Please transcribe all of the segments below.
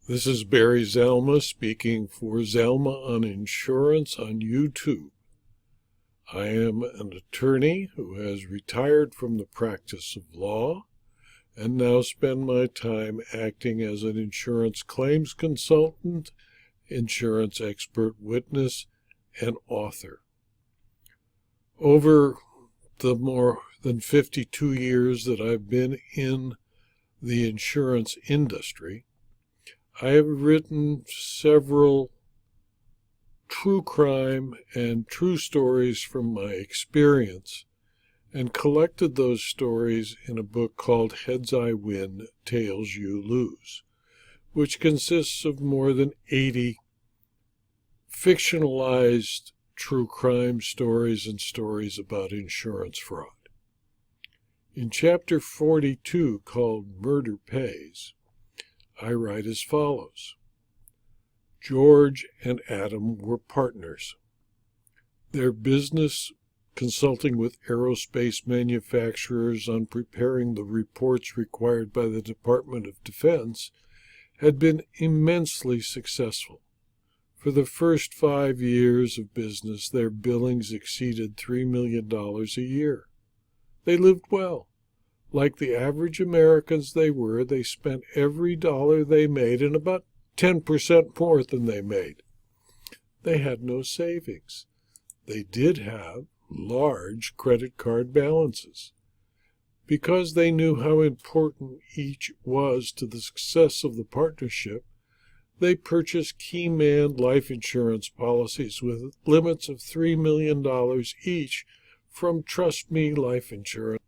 This is Barry Zalma speaking for Zalma on Insurance on YouTube. I am an attorney who has retired from the practice of law and now spend my time acting as an insurance claims consultant, insurance expert witness, and author. Over the more than 52 years that I've been in the insurance industry, I have written several true crime and true stories from my experience and collected those stories in a book called Heads I Win, Tails You Lose, which consists of more than 80 fictionalized true crime stories and stories about insurance fraud. In chapter 42, called Murder Pays, I write as follows. George and Adam were partners. Their business, consulting with aerospace manufacturers on preparing the reports required by the Department of Defense, had been immensely successful. For the first 5 years of business, their billings exceeded $3 million a year. They lived well. Like the average Americans they spent every dollar they made and about 10% more than they made. They had no savings. They did have large credit card balances. Because they knew how important each was to the success of the partnership, they purchased key man life insurance policies with limits of $3 million each from Trust Me Life Insurance.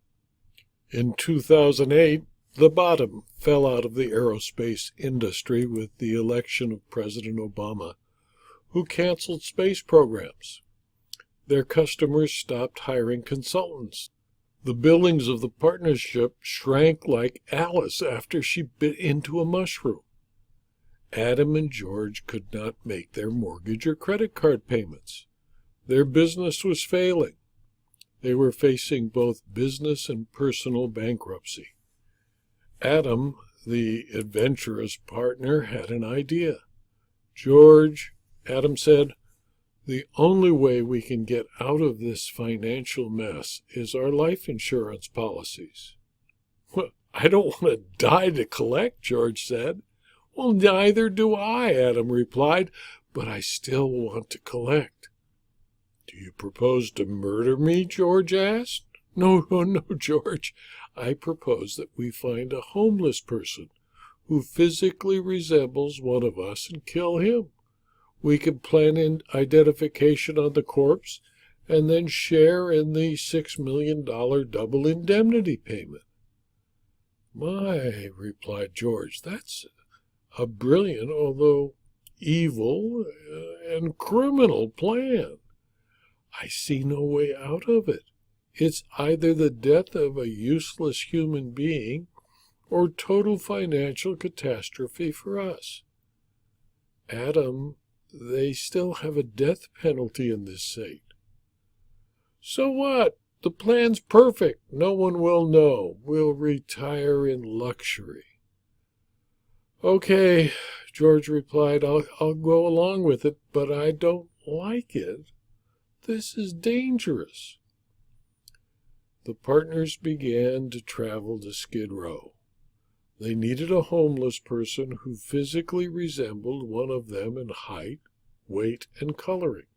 In 2008, the bottom fell out of the aerospace industry with the election of President Obama, who canceled space programs. Their customers stopped hiring consultants. The billings of the partnership shrank like Alice after she bit into a mushroom. Adam and George could not make their mortgage or credit card payments. Their business was failing. They were facing both business and personal bankruptcy. Adam, the adventurous partner, had an idea. Adam said, the only way we can get out of this financial mess is our life insurance policies. Well, I don't want to die to collect, George said. Well, neither do I, Adam replied, but I still want to collect. Do you propose to murder me? George asked. No, George. I propose that we find a homeless person who physically resembles one of us and kill him. We can plan in identification on the corpse and then share in the $6 million double indemnity payment. My, replied George, that's a brilliant, although evil and criminal plan. I see no way out of it. It's either the death of a useless human being or total financial catastrophe for us. Adam, they still have a death penalty in this state. So what? The plan's perfect. No one will know. We'll retire in luxury. Okay, George replied, I'll go along with it, but I don't like it. This is dangerous. The partners began to travel to Skid Row. They needed a homeless person who physically resembled one of them in height, weight, and coloring.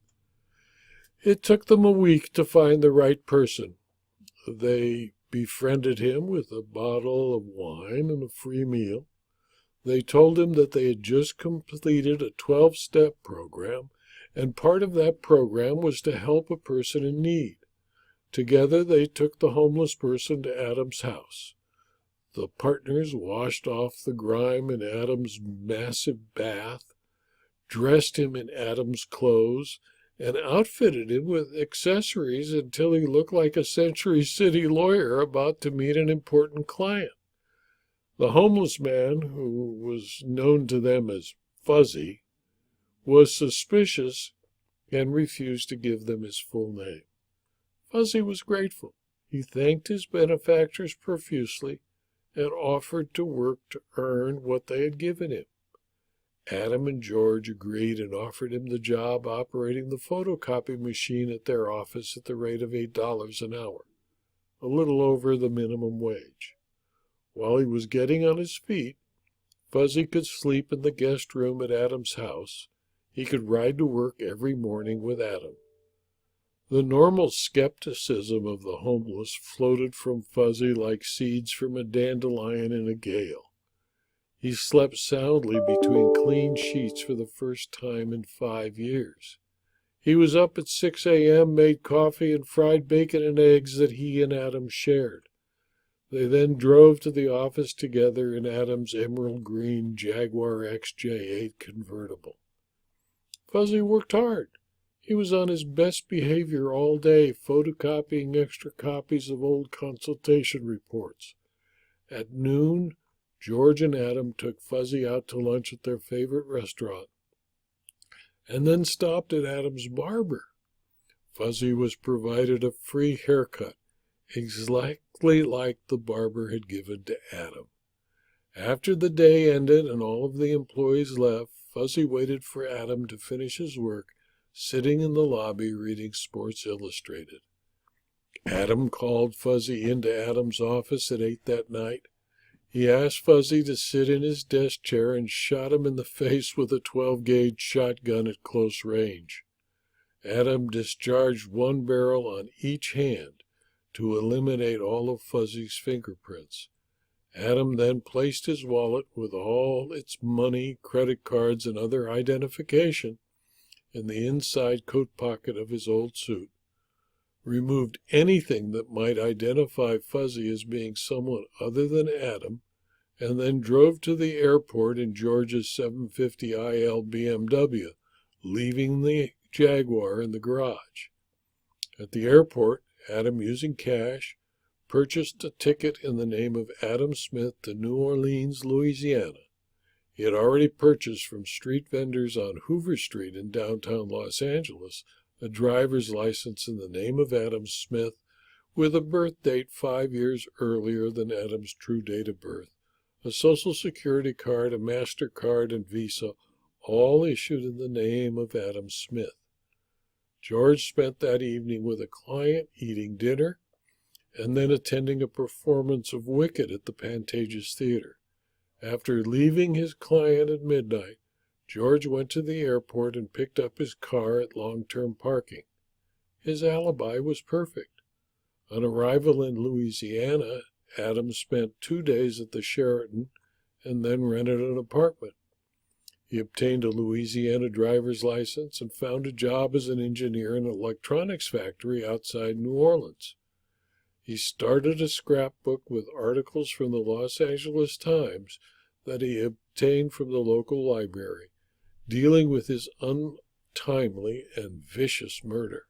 It took them a week to find the right person. They befriended him with a bottle of wine and a free meal. They told him that they had just completed a 12-step program, and part of that program was to help a person in need. Together, they took the homeless person to Adam's house. The partners washed off the grime in Adam's massive bath, dressed him in Adam's clothes, and outfitted him with accessories until he looked like a Century City lawyer about to meet an important client. The homeless man, who was known to them as Fuzzy, was suspicious and refused to give them his full name. Fuzzy was grateful. He thanked his benefactors profusely and offered to work to earn what they had given him. Adam and George agreed and offered him the job operating the photocopy machine at their office at the rate of $8 an hour, a little over the minimum wage. While he was getting on his feet, Fuzzy could sleep in the guest room at Adam's house. He could ride to work every morning with Adam. The normal skepticism of the homeless floated from Fuzzy like seeds from a dandelion in a gale. He slept soundly between clean sheets for the first time in 5 years. He was up at 6 a.m., made coffee and fried bacon and eggs that he and Adam shared. They then drove to the office together in Adam's emerald green Jaguar XJ8 convertible. Fuzzy worked hard. He was on his best behavior all day, photocopying extra copies of old consultation reports. At noon, George and Adam took Fuzzy out to lunch at their favorite restaurant, and then stopped at Adam's barber. Fuzzy was provided a free haircut, exactly like the barber had given to Adam. After the day ended and all of the employees left, Fuzzy waited for Adam to finish his work, sitting in the lobby reading Sports Illustrated. Adam called Fuzzy into Adam's office at 8 that night. He asked Fuzzy to sit in his desk chair and shot him in the face with a 12-gauge shotgun at close range. Adam discharged one barrel on each hand to eliminate all of Fuzzy's fingerprints. Adam then placed his wallet with all its money, credit cards, and other identification in the inside coat pocket of his old suit, removed anything that might identify Fuzzy as being someone other than Adam, and then drove to the airport in George's 750IL BMW, leaving the Jaguar in the garage. At the airport, Adam, using cash, purchased a ticket in the name of Adam Smith to New Orleans, Louisiana. He had already purchased from street vendors on Hoover Street in downtown Los Angeles a driver's license in the name of Adam Smith with a birth date 5 years earlier than Adam's true date of birth, a Social Security card, a MasterCard, and Visa, all issued in the name of Adam Smith. George spent that evening with a client eating dinner and then attending a performance of Wicked at the Pantages Theater. After leaving his client at midnight, George went to the airport and picked up his car at long-term parking. His alibi was perfect. On arrival in Louisiana, Adam spent 2 days at the Sheraton and then rented an apartment. He obtained a Louisiana driver's license and found a job as an engineer in an electronics factory outside New Orleans. He started a scrapbook with articles from the Los Angeles Times that he obtained from the local library, dealing with his untimely and vicious murder.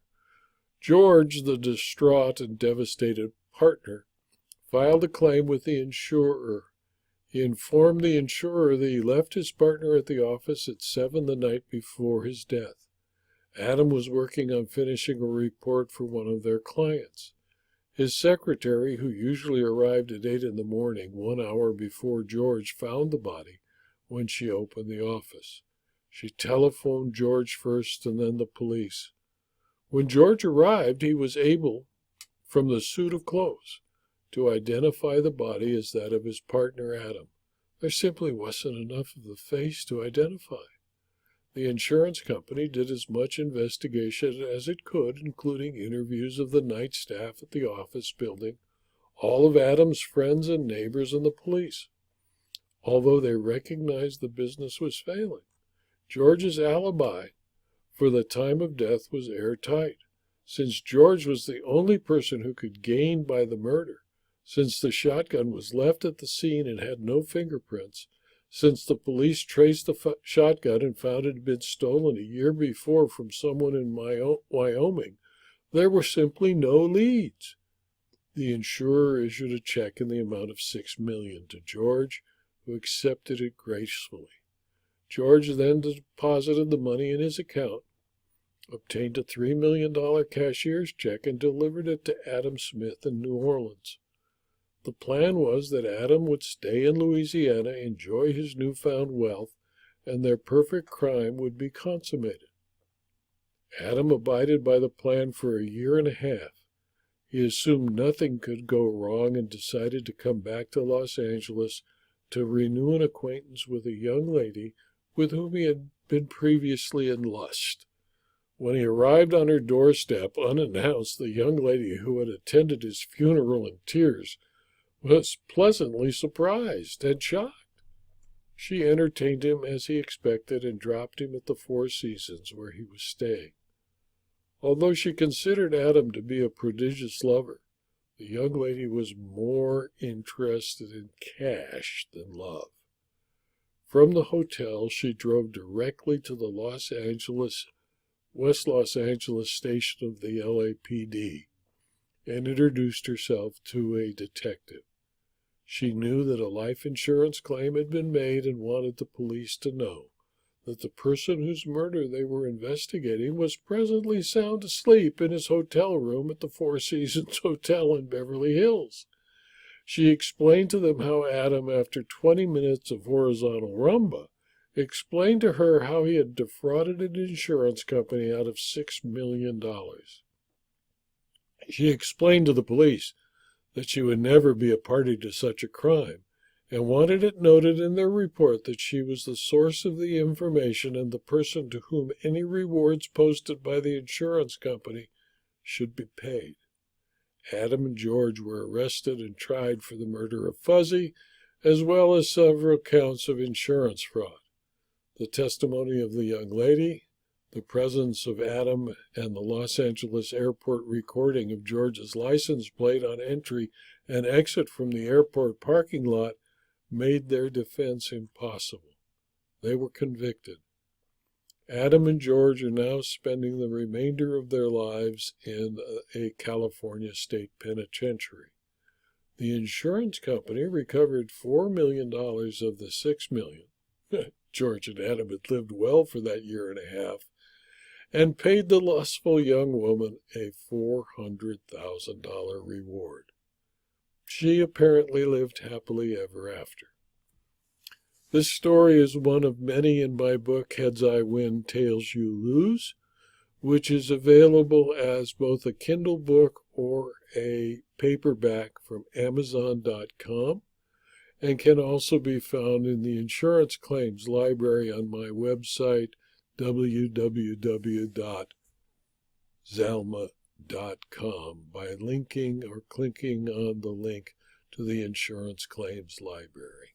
George, the distraught and devastated partner, filed a claim with the insurer. He informed the insurer that he left his partner at the office at 7 the night before his death. Adam was working on finishing a report for one of their clients. His secretary, who usually arrived at 8 in the morning, 1 hour before George found the body when she opened the office. She telephoned George first and then the police. When George arrived, he was able, from the suit of clothes, to identify the body as that of his partner Adam. There simply wasn't enough of the face to identify. The insurance company did as much investigation as it could, including interviews of the night staff at the office building, all of Adam's friends and neighbors, and the police. Although they recognized the business was failing, George's alibi for the time of death was airtight. Since George was the only person who could gain by the murder, since the shotgun was left at the scene and had no fingerprints, since the police traced the shotgun and found it had been stolen a year before from someone in Wyoming, there were simply no leads. The insurer issued a check in the amount of $6 million to George, who accepted it gracefully. George then deposited the money in his account, obtained a $3 million cashier's check, and delivered it to Adam Smith in New Orleans. The plan was that Adam would stay in Louisiana, enjoy his newfound wealth, and their perfect crime would be consummated. Adam abided by the plan for a year and a half. He assumed nothing could go wrong and decided to come back to Los Angeles to renew an acquaintance with a young lady with whom he had been previously in lust. When he arrived on her doorstep unannounced, the young lady who had attended his funeral in tears was pleasantly surprised and shocked. She entertained him as he expected and dropped him at the Four Seasons where he was staying. Although she considered Adam to be a prodigious lover, the young lady was more interested in cash than love. From the hotel, she drove directly to the West Los Angeles station of the LAPD and introduced herself to a detective. She knew that a life insurance claim had been made and wanted the police to know that the person whose murder they were investigating was presently sound asleep in his hotel room at the Four Seasons Hotel in Beverly Hills. She explained to them how Adam, after 20 minutes of horizontal rumba, explained to her how he had defrauded an insurance company out of $6 million. She explained to the police that she would never be a party to such a crime, and wanted it noted in their report that she was the source of the information and the person to whom any rewards posted by the insurance company should be paid. Adam and George were arrested and tried for the murder of Fuzzy, as well as several counts of insurance fraud. The testimony of the young lady, the presence of Adam, and the Los Angeles airport recording of George's license plate on entry and exit from the airport parking lot made their defense impossible. They were convicted. Adam and George are now spending the remainder of their lives in a California state penitentiary. The insurance company recovered $4 million of the $6 million. George and Adam had lived well for that year and a half, and paid the lustful young woman a $400,000 reward. She apparently lived happily ever after. This story is one of many in my book, Heads I Win, Tails You Lose, which is available as both a Kindle book or a paperback from Amazon.com, and can also be found in the insurance claims library on my website, www.zalma.com, by linking or clicking on the link to the insurance claims library.